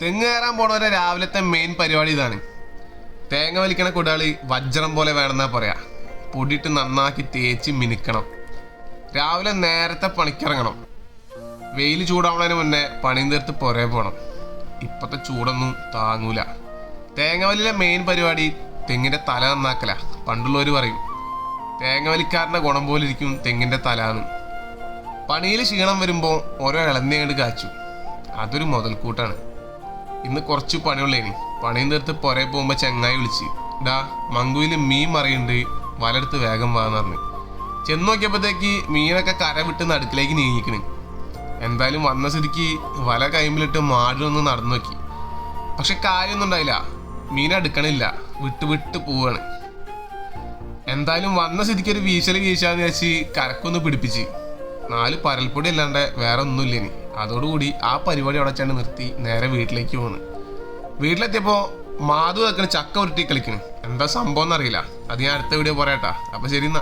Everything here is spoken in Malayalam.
തെങ്ങ് കയറാൻ പോണവരെ രാവിലത്തെ മെയിൻ പരിപാടി ഇതാണ്. തേങ്ങ വലിക്കണ കൊടാളി വജ്രം പോലെ വേണമെന്നാ പറയാ. പൊടിയിട്ട് നന്നാക്കി തേച്ച് മിനുക്കണം. രാവിലെ നേരത്തെ പണിക്കിറങ്ങണം. വെയിൽ ചൂടാവണതിന് മുന്നേ പണിയും തീർത്ത് പുറകെ പോകണം. ഇപ്പത്തെ ചൂടൊന്നും താങ്ങൂല. തേങ്ങ വലിയിലെ മെയിൻ പരിപാടി തെങ്ങിന്റെ തല നന്നാക്കല. പണ്ടുള്ളവർ പറയും തേങ്ങ വലിക്കാരൻ്റെ ഗുണം പോലെ ഇരിക്കും തെങ്ങിന്റെ തലാന്ന്. പണിയിൽ ക്ഷീണം വരുമ്പോൾ ഓരോ ഇളന്നി അങ്ങോട്ട് കാച്ചു. അതൊരു മുതൽക്കൂട്ടാണ്. ഇന്ന് കുറച്ച് പണിയുള്ളേനി. പണിയും തീർത്ത് പുറകെ പോകുമ്പോൾ ചെങ്ങായി വിളിച്ച്, ഡാ മങ്കുവിൽ മീൻ മറിയുണ്ട്, വലെടുത്ത് വേഗം വാന്ന് പറഞ്ഞു. ചെന്ന് നോക്കിയപ്പോഴത്തേക്ക് മീനൊക്കെ കര വിട്ട് നടുക്കിലേക്ക് നീങ്ങിക്കണ്. എന്തായാലും വന്ന സ്ഥിതിക്ക് വല കൈമ്പിലിട്ട് മാടിലൊന്ന് നടന്നു നോക്കി. പക്ഷെ കാര്യമൊന്നും ഉണ്ടായില്ല. മീൻ അടുക്കണില്ല, വിട്ട് വിട്ട് പോവാണ്. എന്തായാലും വന്ന സ്ഥിതിക്ക് ഒരു വീശല് വീശാന്ന് വെച്ച് കരക്കൊന്ന് പിടിപ്പിച്ച്. 4 പരൽപ്പൊടി അല്ലാണ്ട് വേറെ ഒന്നുമില്ലേനി. അതോടുകൂടി ആ പരിപാടി അവിടെ ചെന്ന് നിർത്തി നേരെ വീട്ടിലേക്ക് പോന്ന്. വീട്ടിലെത്തിയപ്പോൾ മാധു വെക്കണ ചക്ക ഉരുട്ടി കളിക്കണ്. എന്താ സംഭവം എന്നറിയില്ല. അത് ഞാൻ അടുത്ത വീഡിയോ പറയട്ടാ. അപ്പൊ ശരി എന്നാ.